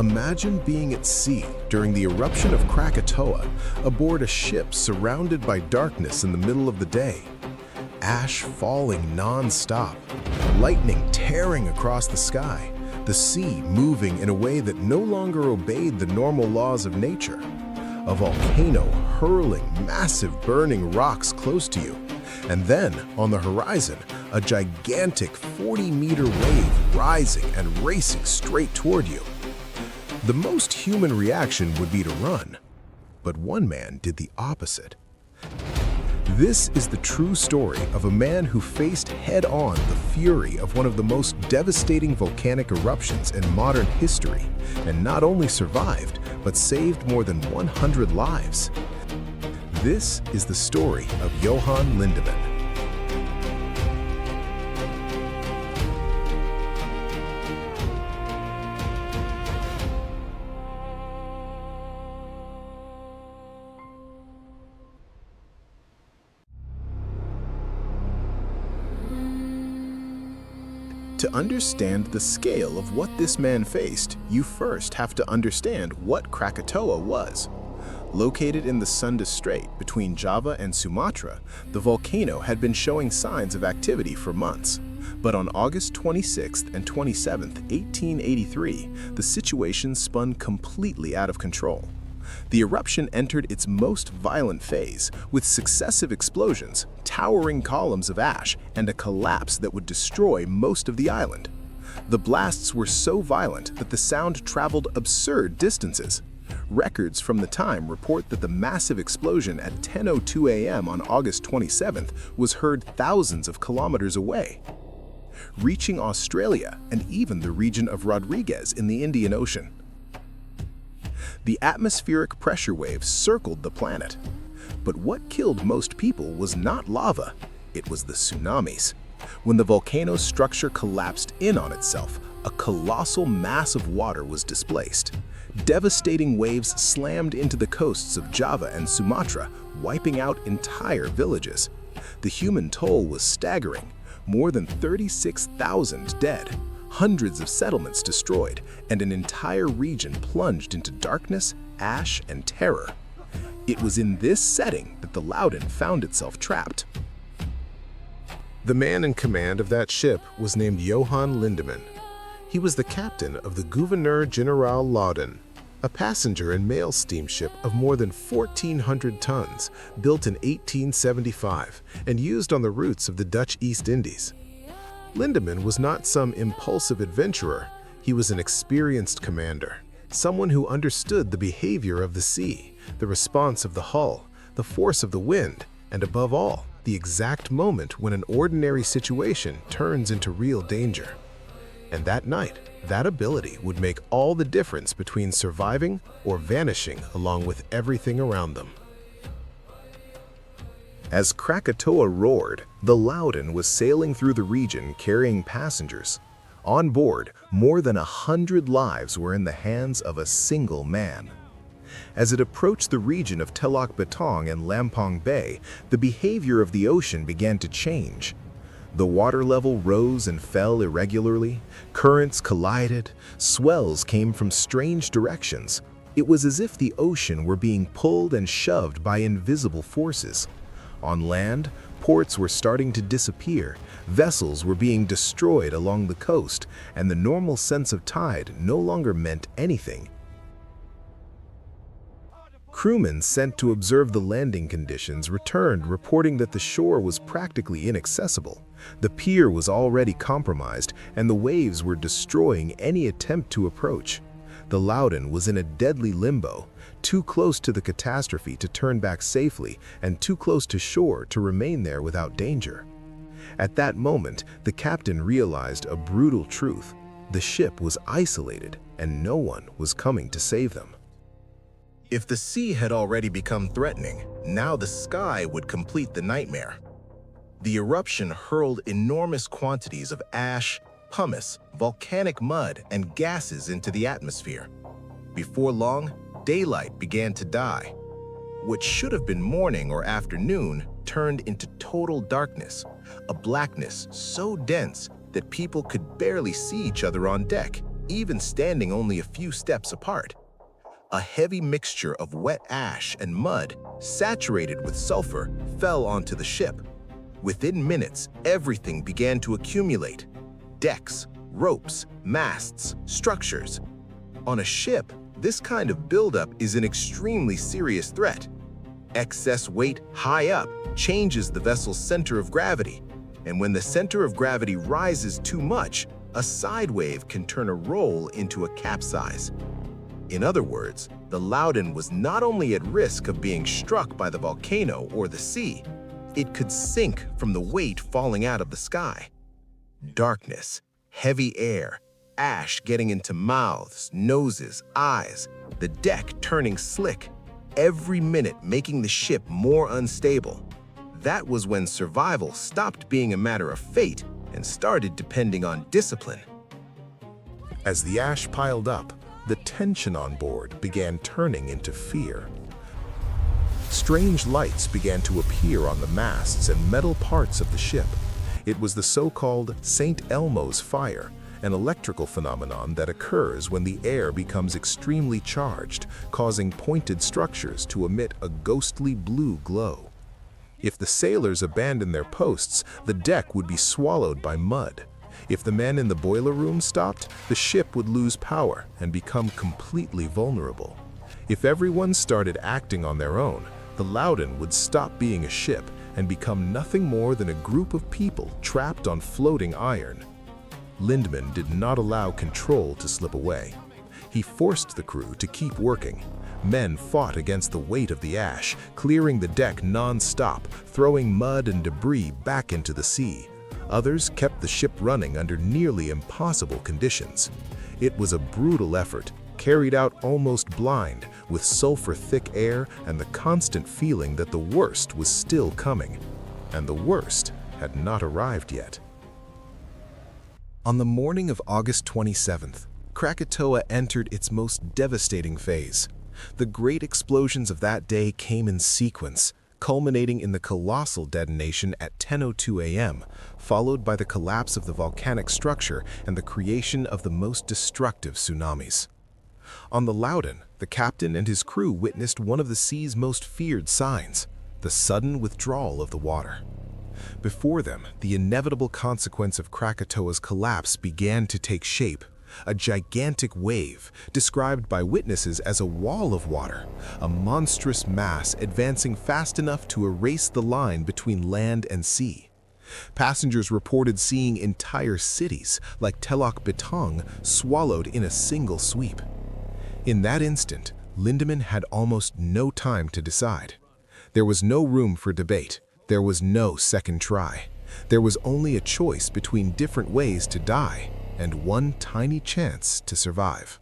Imagine being at sea during the eruption of Krakatoa aboard a ship surrounded by darkness in the middle of the day. Ash falling non-stop, lightning tearing across the sky, the sea moving in a way that no longer obeyed the normal laws of nature. A volcano hurling massive burning rocks close to you. And then, on the horizon, a gigantic 40-meter wave rising and racing straight toward you. The most human reaction would be to run, but one man did the opposite. This is the true story of a man who faced head-on the fury of one of the most devastating volcanic eruptions in modern history, and not only survived, but saved more than 100 lives. This is the story of Johan Lindemann. To understand the scale of what this man faced, you first have to understand what Krakatoa was. Located in the Sunda Strait between Java and Sumatra, the volcano had been showing signs of activity for months. But on August 26th and 27th, 1883, the situation spun completely out of control. The eruption entered its most violent phase, with successive explosions, towering columns of ash, and a collapse that would destroy most of the island. The blasts were so violent that the sound traveled absurd distances. Records from the time report that the massive explosion at 10:02 a.m. on August 27th was heard thousands of kilometers away, reaching Australia and even the region of Rodriguez in the Indian Ocean. The atmospheric pressure waves circled the planet. But what killed most people was not lava, it was the tsunamis. When the volcano's structure collapsed in on itself, a colossal mass of water was displaced. Devastating waves slammed into the coasts of Java and Sumatra, wiping out entire villages. The human toll was staggering, more than 36,000 dead. Hundreds of settlements destroyed, and an entire region plunged into darkness, ash, and terror. It was in this setting that the Loudon found itself trapped. The man in command of that ship was named Johan Lindemann. He was the captain of the Gouverneur General Loudon, a passenger and mail steamship of more than 1,400 tons, built in 1875 and used on the routes of the Dutch East Indies. Lindemann was not some impulsive adventurer. He was an experienced commander, someone who understood the behavior of the sea, the response of the hull, the force of the wind, and above all, the exact moment when an ordinary situation turns into real danger. And that night, that ability would make all the difference between surviving or vanishing along with everything around them. As Krakatoa roared, the Loudon was sailing through the region carrying passengers. On board, more than 100 lives were in the hands of a single man. As it approached the region of Telok Betong and Lampong Bay, the behavior of the ocean began to change. The water level rose and fell irregularly, currents collided, swells came from strange directions. It was as if the ocean were being pulled and shoved by invisible forces. On land, ports were starting to disappear, vessels were being destroyed along the coast, and the normal sense of tide no longer meant anything. Crewmen sent to observe the landing conditions returned reporting that the shore was practically inaccessible. The pier was already compromised, and the waves were destroying any attempt to approach. The Loudon was in a deadly limbo, too close to the catastrophe to turn back safely and too close to shore to remain there without danger. At that moment, the captain realized a brutal truth. The ship was isolated and no one was coming to save them. If the sea had already become threatening, now the sky would complete the nightmare. The eruption hurled enormous quantities of ash, pumice, volcanic mud, and gases into the atmosphere. Before long, daylight began to die. What should have been morning or afternoon turned into total darkness, a blackness so dense that people could barely see each other on deck, even standing only a few steps apart. A heavy mixture of wet ash and mud, saturated with sulfur, fell onto the ship. Within minutes, everything began to accumulate: decks, ropes, masts, structures. On a ship, this kind of buildup is an extremely serious threat. Excess weight high up changes the vessel's center of gravity, and when the center of gravity rises too much, a side wave can turn a roll into a capsize. In other words, the Loudon was not only at risk of being struck by the volcano or the sea, it could sink from the weight falling out of the sky. Darkness, heavy air, ash getting into mouths, noses, eyes, the deck turning slick, every minute making the ship more unstable. That was when survival stopped being a matter of fate and started depending on discipline. As the ash piled up, the tension on board began turning into fear. Strange lights began to appear on the masts and metal parts of the ship. It was the so-called St. Elmo's fire, an electrical phenomenon that occurs when the air becomes extremely charged, causing pointed structures to emit a ghostly blue glow. If the sailors abandoned their posts, the deck would be swallowed by mud. If the men in the boiler room stopped, the ship would lose power and become completely vulnerable. If everyone started acting on their own, the Loudon would stop being a ship and become nothing more than a group of people trapped on floating iron. Lindemann did not allow control to slip away. He forced the crew to keep working. Men fought against the weight of the ash, clearing the deck non-stop, throwing mud and debris back into the sea. Others kept the ship running under nearly impossible conditions. It was a brutal effort, carried out almost blind, with sulfur-thick air and the constant feeling that the worst was still coming. And the worst had not arrived yet. On the morning of August 27th, Krakatoa entered its most devastating phase. The great explosions of that day came in sequence, culminating in the colossal detonation at 10:02 a.m., followed by the collapse of the volcanic structure and the creation of the most destructive tsunamis. On the Loudon, the captain and his crew witnessed one of the sea's most feared signs: the sudden withdrawal of the water. Before them, the inevitable consequence of Krakatoa's collapse began to take shape. A gigantic wave, described by witnesses as a wall of water, a monstrous mass advancing fast enough to erase the line between land and sea. Passengers reported seeing entire cities, like Telok Betong, swallowed in a single sweep. In that instant, Lindemann had almost no time to decide. There was no room for debate. There was no second try. There was only a choice between different ways to die and one tiny chance to survive.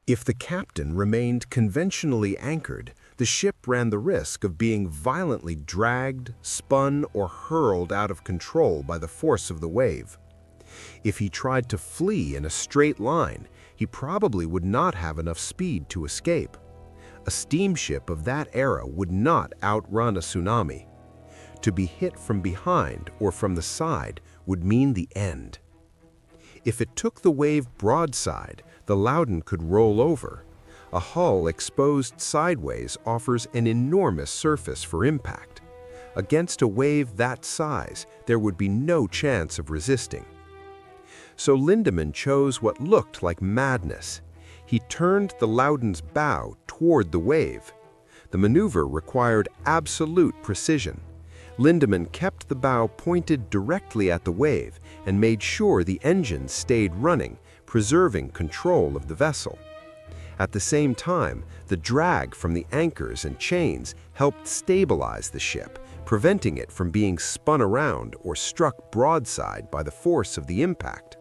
If the captain remained conventionally anchored, the ship ran the risk of being violently dragged, spun, or hurled out of control by the force of the wave. If he tried to flee in a straight line, he probably would not have enough speed to escape. A steamship of that era would not outrun a tsunami. To be hit from behind or from the side would mean the end. If it took the wave broadside, the Loudon could roll over. A hull exposed sideways offers an enormous surface for impact. Against a wave that size, there would be no chance of resisting. So Lindemann chose what looked like madness. He turned the Loudon's bow toward the wave. The maneuver required absolute precision. Lindemann kept the bow pointed directly at the wave and made sure the engines stayed running, preserving control of the vessel. At the same time, the drag from the anchors and chains helped stabilize the ship, preventing it from being spun around or struck broadside by the force of the impact.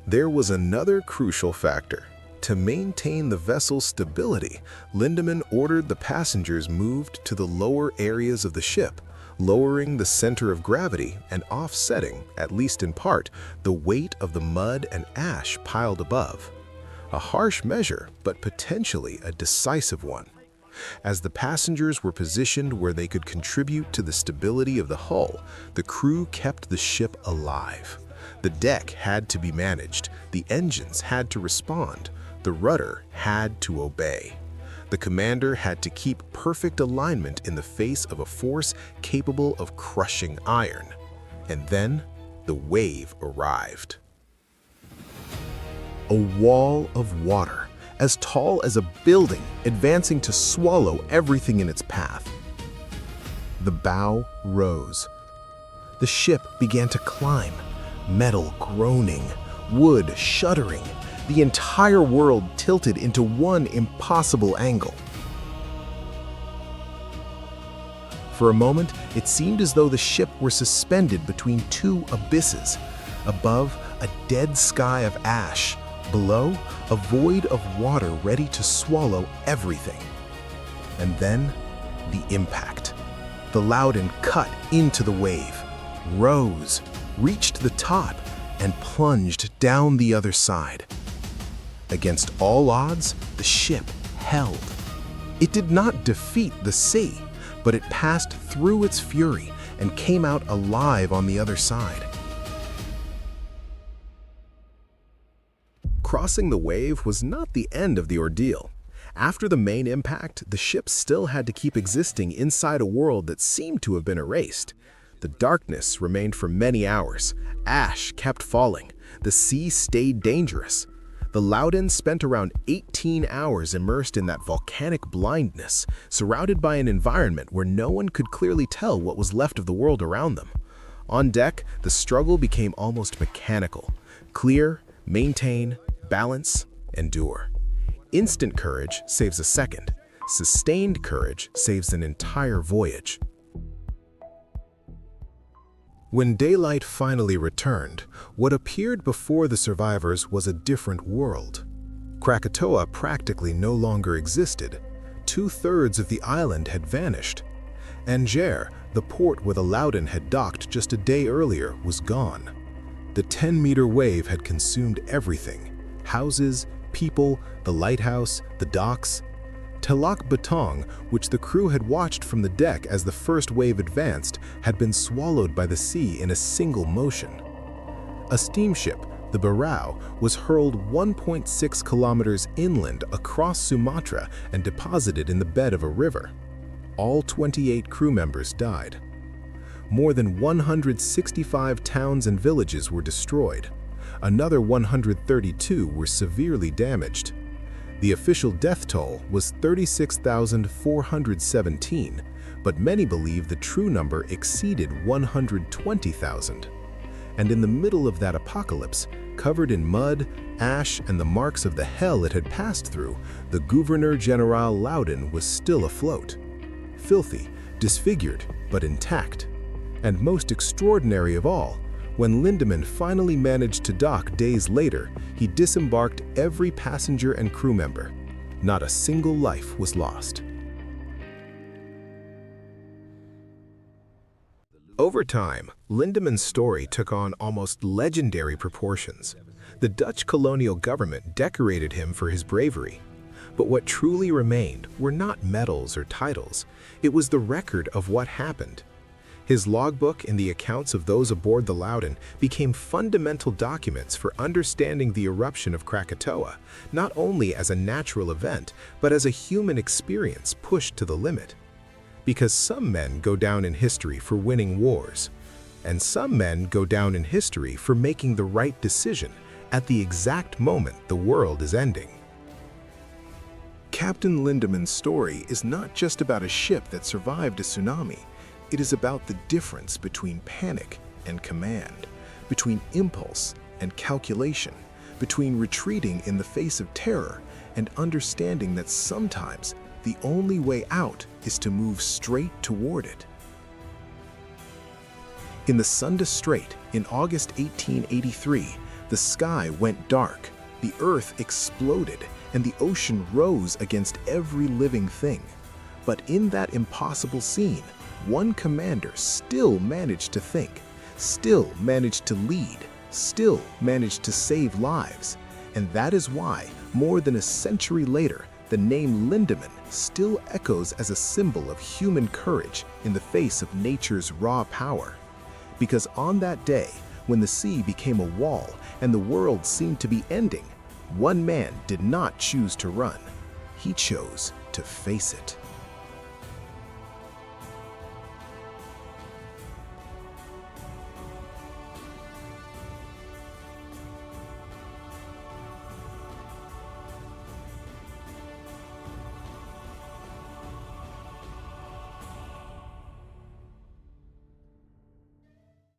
There was another crucial factor. To maintain the vessel's stability, Lindemann ordered the passengers moved to the lower areas of the ship, lowering the center of gravity and offsetting, at least in part, the weight of the mud and ash piled above. A harsh measure, but potentially a decisive one. As the passengers were positioned where they could contribute to the stability of the hull, the crew kept the ship alive. The deck had to be managed, the engines had to respond, the rudder had to obey. The commander had to keep perfect alignment in the face of a force capable of crushing iron. And then, the wave arrived. A wall of water, as tall as a building, advancing to swallow everything in its path. The bow rose. The ship began to climb, metal groaning, wood shuddering, the entire world tilted into one impossible angle. For a moment, it seemed as though the ship were suspended between two abysses. Above, a dead sky of ash. Below, a void of water ready to swallow everything. And then, the impact. The Loudon cut into the wave, rose, reached the top, and plunged down the other side. Against all odds, the ship held. It did not defeat the sea, but it passed through its fury and came out alive on the other side. Crossing the wave was not the end of the ordeal. After the main impact, the ship still had to keep existing inside a world that seemed to have been erased. The darkness remained for many hours. Ash kept falling. The sea stayed dangerous. The Loudon spent around 18 hours immersed in that volcanic blindness, surrounded by an environment where no one could clearly tell what was left of the world around them. On deck, the struggle became almost mechanical. Clear, maintain, balance, endure. Instant courage saves a second. Sustained courage saves an entire voyage. When daylight finally returned, what appeared before the survivors was a different world. Krakatoa practically no longer existed. 2/3 of the island had vanished. Angers, the port where the Loudon had docked just a day earlier, was gone. The 10-meter wave had consumed everything: houses, people, the lighthouse, the docks. Telak Batong, which the crew had watched from the deck as the first wave advanced, had been swallowed by the sea in a single motion. A steamship, the Barao, was hurled 1.6 kilometers inland across Sumatra and deposited in the bed of a river. All 28 crew members died. More than 165 towns and villages were destroyed. Another 132 were severely damaged. The official death toll was 36,417, but many believe the true number exceeded 120,000. And in the middle of that apocalypse, covered in mud, ash, and the marks of the hell it had passed through, the Gouverneur General Loudon was still afloat. Filthy, disfigured, but intact. And most extraordinary of all, when Lindemann finally managed to dock days later, he disembarked every passenger and crew member. Not a single life was lost. Over time, Lindemann's story took on almost legendary proportions. The Dutch colonial government decorated him for his bravery. But what truly remained were not medals or titles. It was the record of what happened. His logbook and the accounts of those aboard the Loudon became fundamental documents for understanding the eruption of Krakatoa, not only as a natural event, but as a human experience pushed to the limit. Because some men go down in history for winning wars, and some men go down in history for making the right decision at the exact moment the world is ending. Captain Lindemann's story is not just about a ship that survived a tsunami. It is about the difference between panic and command, between impulse and calculation, between retreating in the face of terror and understanding that sometimes the only way out is to move straight toward it. In the Sunda Strait in August 1883, the sky went dark, the earth exploded, and the ocean rose against every living thing. But in that impossible scene, one commander still managed to think, still managed to lead, still managed to save lives. And that is why, more than a century later, the name Lindemann still echoes as a symbol of human courage in the face of nature's raw power. Because on that day, when the sea became a wall and the world seemed to be ending, one man did not choose to run. He chose to face it.